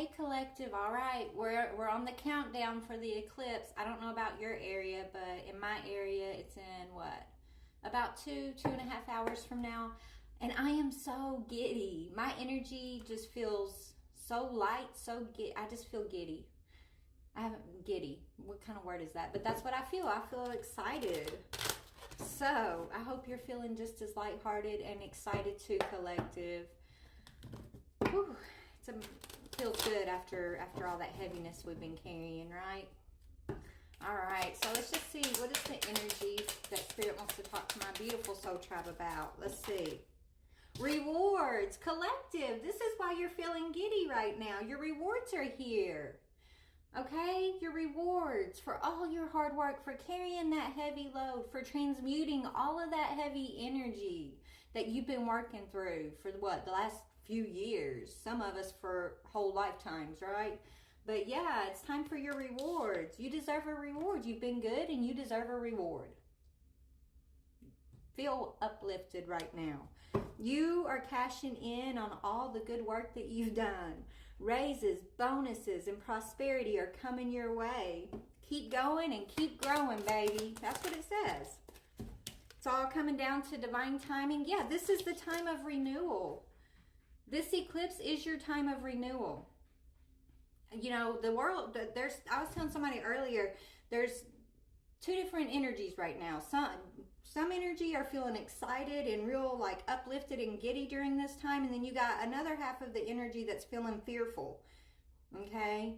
Hey collective, all right, we're on the countdown for the eclipse. I don't know about your area, but in my area it's in what? About 2.5 hours from now. And I am so giddy. My energy just feels so light, I just feel giddy. I haven't giddy. What kind of word is that? But that's what I feel. I feel excited. So I hope you're feeling just as lighthearted and excited too, collective. Whew. Feels good after all that heaviness we've been carrying, right? All right, so let's just see, what is the energy that Spirit wants to talk to my beautiful soul tribe about? Let's see. Rewards, collective. This is why you're feeling giddy right now. Your rewards are here. Okay, your rewards for all your hard work, for carrying that heavy load, for transmuting all of that heavy energy that you've been working through for what, the last few years, some of us for whole lifetimes, right? But yeah, it's time for your rewards. You deserve a reward. You've been good and you deserve a reward. Feel uplifted right now. You are cashing in on all the good work that you've done. Raises, bonuses, and prosperity are coming your way. Keep going and keep growing, baby. That's what it says. It's all coming down to divine timing. Yeah, this is the time of renewal. This eclipse is your time of renewal. You know, the world, I was telling somebody earlier, there's two different energies right now. Some energy are feeling excited and real like uplifted and giddy during this time. And then you got another half of the energy that's feeling fearful. Okay.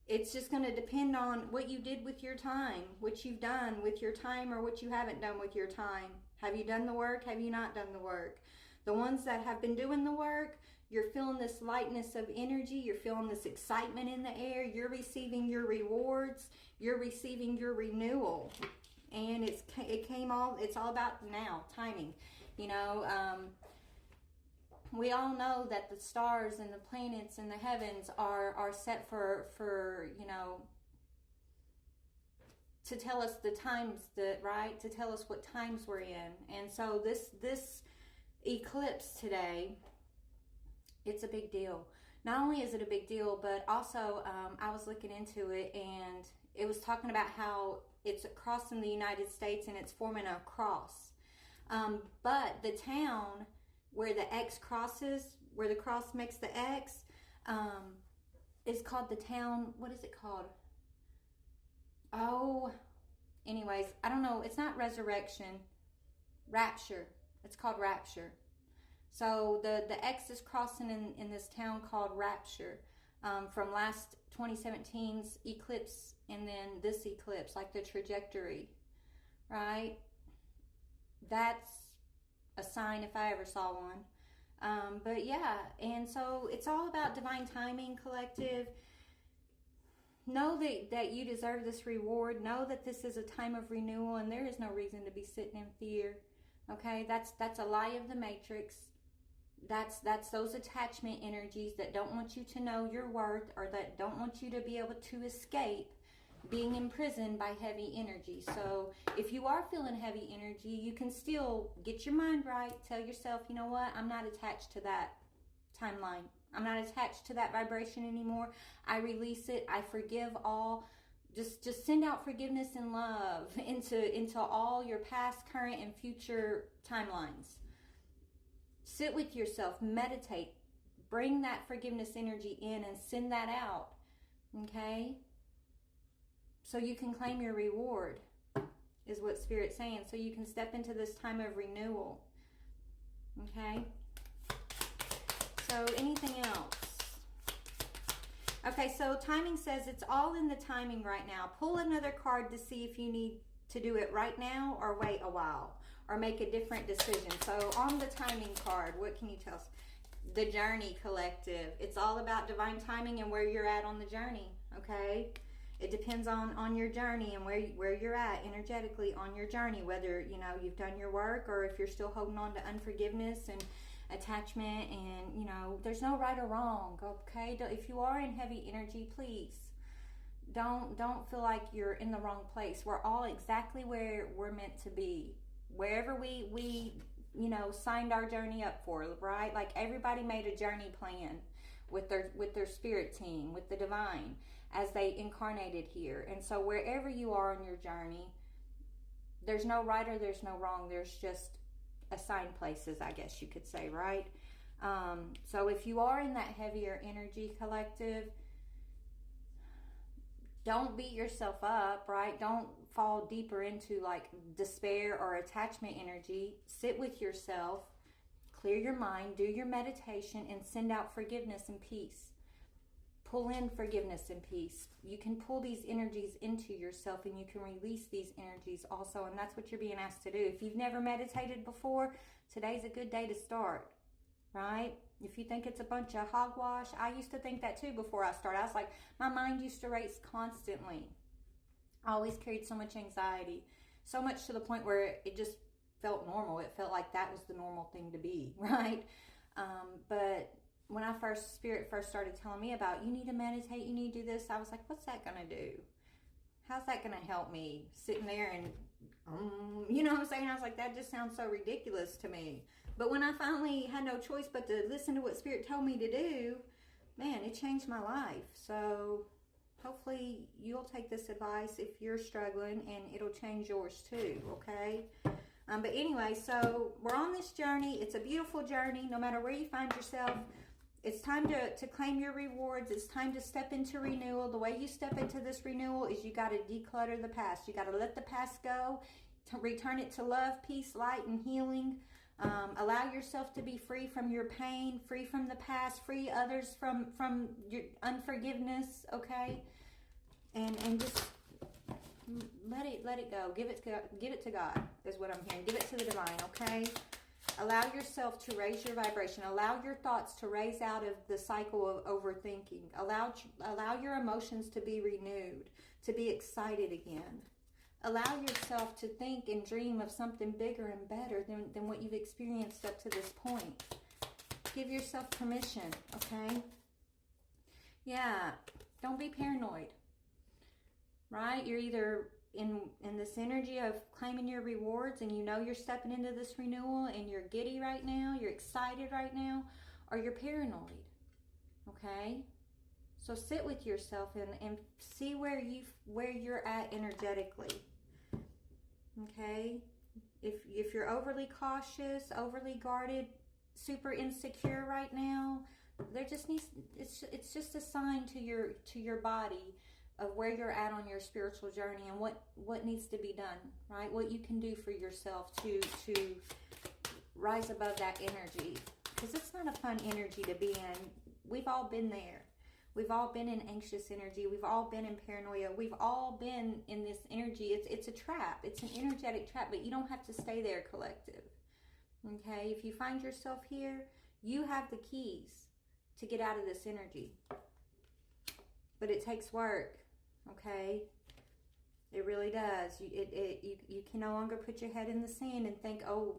It's just going to depend on what you did with your time, what you've done with your time, or what you haven't done with your time. Have you done the work? Have you not done the work? The ones that have been doing the work, you're feeling this lightness of energy. You're feeling this excitement in the air. You're receiving your rewards. You're receiving your renewal. And it's all about now, timing. You know, we all know that the stars and the planets and the heavens are set for you know, to tell us the times right, to tell us what times we're in. And so this eclipse today, it's a big deal. Not only is it a big deal, but also I was looking into it, and it was talking about how it's crossing the United States and it's forming a cross. But the town where the X crosses, where the cross makes the X, is called the town, what is it called? Oh, anyways, I don't know. It's not Resurrection. Rapture. It's called Rapture. So the X is crossing in this town called Rapture, from last 2017's eclipse and then this eclipse, like the trajectory, right? That's a sign if I ever saw one. But yeah, and so it's all about divine timing, collective. Know that you deserve this reward. Know that this is a time of renewal, and there is no reason to be sitting in fear. Okay, that's a lie of the matrix. That's those attachment energies that don't want you to know your worth, or that don't want you to be able to escape being imprisoned by heavy energy. So if you are feeling heavy energy, you can still get your mind right. Tell yourself, you know what? I'm not attached to that timeline. I'm not attached to that vibration anymore. I release it. I forgive all. Just send out forgiveness and love into all your past, current, and future timelines. Sit with yourself, meditate, bring that forgiveness energy in and send that out, okay? So you can claim your reward, is what Spirit's saying. So you can step into this time of renewal, okay? So anything else? Okay, so timing says it's all in the timing right now. Pull another card to see if you need to do it right now or wait a while or make a different decision. So on the timing card, what can you tell us? The journey, collective. It's all about divine timing and where you're at on the journey, okay? It depends on your journey and where you're at energetically on your journey, whether, you know, you've done your work or if you're still holding on to unforgiveness and attachment. And, you know, there's no right or wrong, okay? If you are in heavy energy, please don't feel like you're in the wrong place. We're all exactly where we're meant to be, wherever we you know, signed our journey up for, right? Like everybody made a journey plan. with their spirit team, with the divine, as they incarnated here. And so wherever you are on your journey, there's no right or there's no wrong. There's just assigned places, I guess you could say, right? So if you are in that heavier energy collective, don't beat yourself up, right? Don't fall deeper into like despair or attachment energy. Sit with yourself, clear your mind, do your meditation, and send out forgiveness and peace. Pull in forgiveness and peace. You can pull these energies into yourself, and you can release these energies also, and that's what you're being asked to do. If you've never meditated before, today's a good day to start, right? If you think it's a bunch of hogwash, I used to think that too before I started. I was like, my mind used to race constantly. I always carried so much anxiety, so much to the point where it just felt normal. It felt like that was the normal thing to be, right? But when Spirit first started telling me about, you need to meditate, you need to do this, I was like, what's that going to do? How's that going to help me? Sitting there and, you know what I'm saying? I was like, that just sounds so ridiculous to me. But when I finally had no choice but to listen to what Spirit told me to do, man, it changed my life. So hopefully you'll take this advice if you're struggling, and it'll change yours too, okay? But anyway, so we're on this journey. It's a beautiful journey, no matter where you find yourself. It's time to claim your rewards. It's time to step into renewal. The way you step into this renewal is you got to declutter the past. You got to let the past go, to return it to love, peace, light, and healing. Allow yourself to be free from your pain, free from the past, free others from your unforgiveness, okay? And just let it go. Give it to God is what I'm hearing. Give it to the divine, okay? Allow yourself to raise your vibration. Allow your thoughts to raise out of the cycle of overthinking. Allow your emotions to be renewed, to be excited again. Allow yourself to think and dream of something bigger and better than what you've experienced up to this point. Give yourself permission, okay? Yeah, don't be paranoid, right? You're either in this energy of claiming your rewards, and you know you're stepping into this renewal, and you're giddy right now, you're excited right now, or you're paranoid, okay? So sit with yourself and see where you're at energetically. Okay? If you're overly cautious, overly guarded, super insecure right now, there just needs it's just a sign to your body of where you're at on your spiritual journey, and what needs to be done, right? What you can do for yourself to rise above that energy, because it's not a fun energy to be in. We've all been there. We've all been in anxious energy. We've all been in paranoia. We've all been in this energy. It's a trap. It's an energetic trap, but you don't have to stay there, collective. Okay? If you find yourself here, you have the keys to get out of this energy. But it takes work, okay? It really does. You can no longer put your head in the sand and think, oh,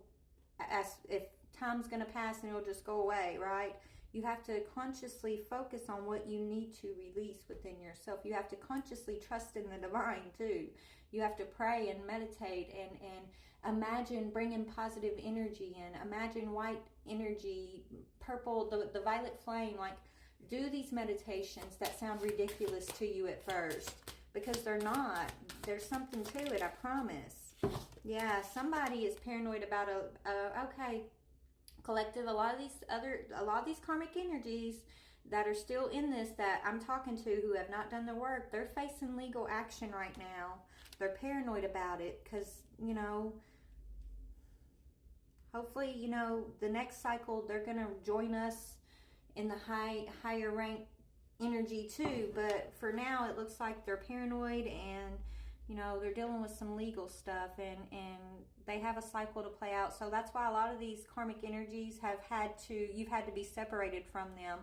as if time's going to pass and it'll just go away, right? You have to consciously focus on what you need to release within yourself. You have to consciously trust in the divine too. You have to pray and meditate and imagine bringing positive energy in. Imagine white energy, purple, the violet flame. Like, do these meditations that sound ridiculous to you at first, because they're not. There's something to it, I promise. Yeah, somebody is paranoid about okay, collective, a lot of these karmic energies that are still in this, that I'm talking to, who have not done the work, they're facing legal action right now. They're paranoid about it because, you know, hopefully, you know, the next cycle they're going to join us in the higher rank energy too. But for now, it looks like they're paranoid, and you know, they're dealing with some legal stuff, and they have a cycle to play out. So that's why a lot of these karmic energies you've had to be separated from them,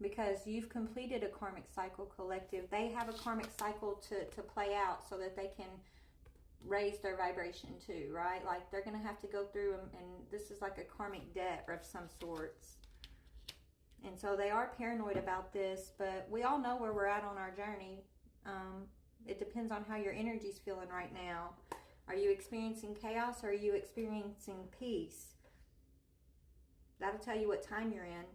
because you've completed a karmic cycle, collective. They have a karmic cycle to play out so that they can raise their vibration too, right? Like, they're going to have to go through, and this is like a karmic debt of some sorts. And so they are paranoid about this, but we all know where we're at on our journey. It depends on how your energy's feeling right now. Are you experiencing chaos, or are you experiencing peace? That'll tell you what time you're in.